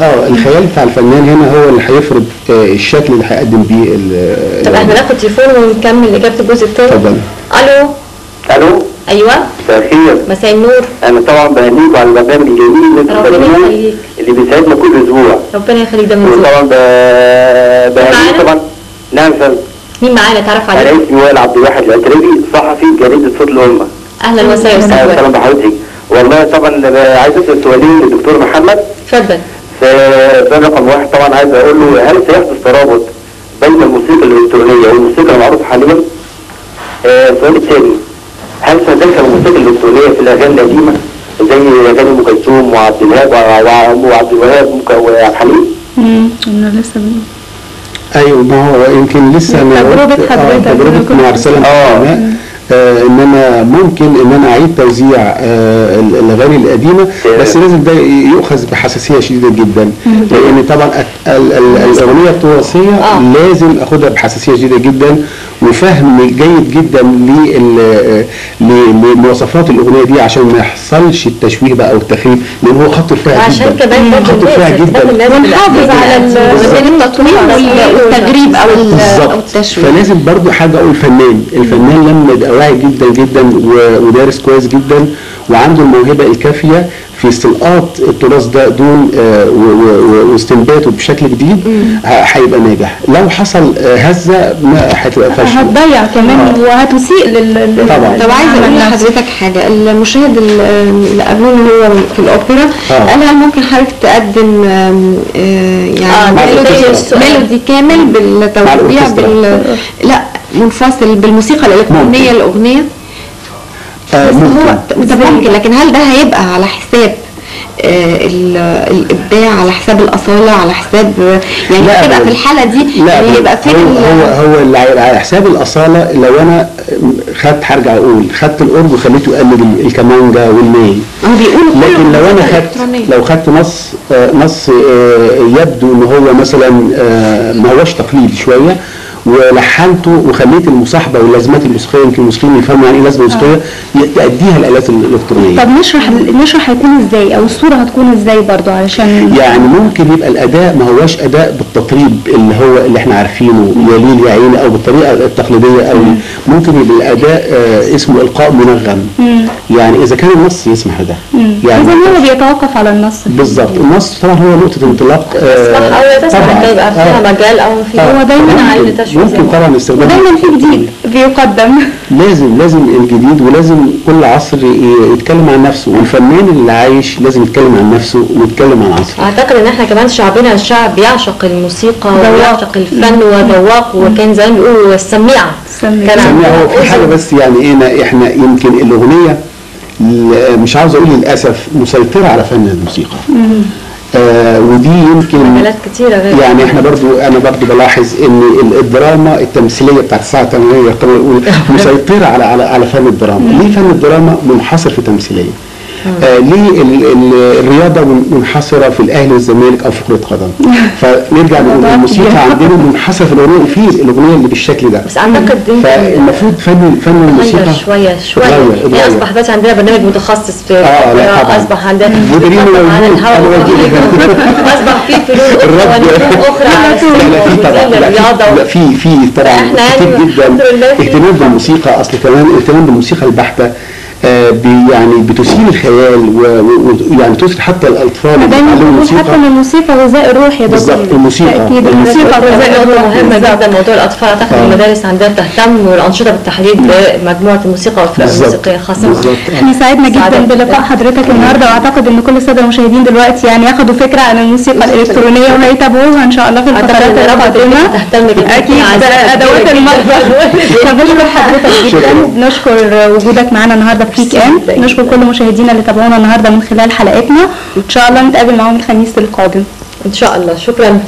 الخيال بتاع الفنان هنا هو اللي هيفرض الشكل اللي هيقدم بيه. طب احنا ناخد تليفون ونكمل اجابه الجزء الثاني. اتفضل. الو. ايوه مساء الخير. مساء النور. انا طبعا بهنيكم على البرنامج الجميل اللي انتم بتعملوه اللي بيسعدنا كل اسبوع. ربنا يخليك، ده من وطبعا بهنيكم طبعا. نعم فندم. مين معانا تعرف عليه؟ انا اسمي وائل عبد الواحد العتربي، صحفي جريده صوت الامه. اهلا وسهلا استاذ وائل. اهلا بحضرتك. والله طبعا عايز اسال سؤالين للدكتور محمد. اتفضل. سؤال رقم واحد طبعا عايز اقول له هل سيحدث ترابط بين الموسيقى الالكترونيه والموسيقى المعروفه حاليا؟ السؤال الثاني، هل ستدخل الموسيقى الالكترونيه في الاغاني القديمه زي اغاني ام كلثوم وعبد الوهاب وعبد الحليم؟ انا لسه بنقول. ايوه، ما هو يمكن لسه تجربه حضرتك تجربه مع رساله ان انا ممكن ان انا اعيد توزيع الاغاني القديمه، بس لازم ده يؤخذ بحساسيه شديده جدا، لان طبعا الاغنيه التراثيه لازم اخدها بحساسيه شديده جدا وفهم جيد جدا لمواصفات الاغنيه دي عشان ما يحصلش التشويه بقى او التخريب، لان هو خط رفيع جدا. عشان كمان خط رفيع جدا ونحافظ على التطوير والتجريب او التشويه. فلازم برضو حاجه اقول الفنان لما يبقى واعي جدا جدا ودارس كويس جدا وعنده الموهبه الكافيه في استلقاط التراث ده دون واستنباطه بشكل جديد هيبقى ناجح. لو حصل هزه هتبقى فاشله، هتضيع كمان وهتسيء طبعا. طب عايزه اقول لحضرتك حاجه، المشاهد اللي قبلنا اللي هو في الاوبرا قال هل ممكن حضرتك تقدم يعني ميلودي كامل بالتوزيع لا منفصل بالموسيقى الالكترونيه الاغنيه؟ بس هو ممكن، لكن هل ده هيبقى على حساب الابداع، على حساب الاصاله، على حساب يعني هتبقى في الحاله دي يعني يبقى فين هو اللي على حساب الاصاله؟ لو انا هرجع اقول خدت الأورج وخليته يقلد الكمانجا والناي، لكن لو انا خدت نص يبدو ان هو مثلا ما هوش تقليدي شويه ولحنته وخليت المصاحبه واللازمات الموسيقيه، يمكن الموسيقيين يفهموا يعني ايه لازمه موسيقيه تأديها الالات الالكترونيه. طب نشرح هيكون ازاي او الصوره هتكون ازاي برضو علشان يعني ممكن يبقى الاداء ما هوش اداء بالتطريب اللي احنا عارفينه يا ليل يا عيني او بالطريقه التقليديه قوي، ممكن يبقى الاداء اسمه القاء منغم. يعني اذا كان النص يسمح ده، يعني اذا هو بيتوقف على النص بالظبط. النص طبعا هو نقطه انطلاق طبعا يبقى فيها مجال او هو دايما عايز ممكن طبعا استخدام دايما في جديد بيقدم. لازم الجديد، ولازم كل عصر يتكلم عن نفسه، والفنان اللي عايش لازم يتكلم عن نفسه ويتكلم عن عصره. اعتقد ان احنا كمان شعبنا الشعب بيعشق الموسيقى ويعشق الفن وذواق، وكان زمان بيقولوا السميعه. هو في حاجه بس يعني احنا يمكن الاغنيه مش عاوز اقول للاسف مسيطره على فن الموسيقى. ودي يمكن مجالات كتيره غير يعني احنا انا برضو بلاحظ ان الدراما التمثيليه بتاعت الساعه 8 يعتبر نقول مسيطره على فن الدراما. ليه فن الدراما منحصر في تمثيليه؟ ليه الرياضه منحصره في الاهلي والزمالك او في كره قدم؟ فنرجع نقول الموسيقى عندنا منحصره في الاغنيه، في الاغنيه اللي بالشكل ده. بس اعتقد فالمفروض فن الموسيقى شويه يعني اصبح دلوقتي عندنا برنامج متخصص في اصبح عندنا على الهواء اصبح في فنون اخرى على الرياضه. لا في طبعا كتير جدا اهتمام بالموسيقى. اصل كمان اهتمام بالموسيقى البحته يعني بتثير الخيال ويعني تثير حتى الاطفال اللي بيتعلموا الموسيقى. حتى من الموسيقى غذاء الروح يا دكتور. بالظبط، الموسيقى غذاء الروح مهمه جدا. موضوع الاطفال اعتقد المدارس عندها تهتم والانشطه بالتحديد بمجموعه الموسيقى والفرق الموسيقيه خاصه. احنا سعدنا جدا بلقاء حضرتك النهارده، واعتقد ان كل الساده المشاهدين دلوقتي يعني ياخدوا فكره عن الموسيقى الالكترونيه وهيتابعوها ان شاء الله في الفترات القادمه. اكيد ادوات المطبخ. فبشكر حضرتك جدا، نشكر وجودك معانا النهارده في ويك اند، نشكر كل مشاهدينا اللي تابعونا النهارده من خلال حلقتنا، وان شاء الله نتقابل معاهم الخميس القادم ان شاء الله. شكرا.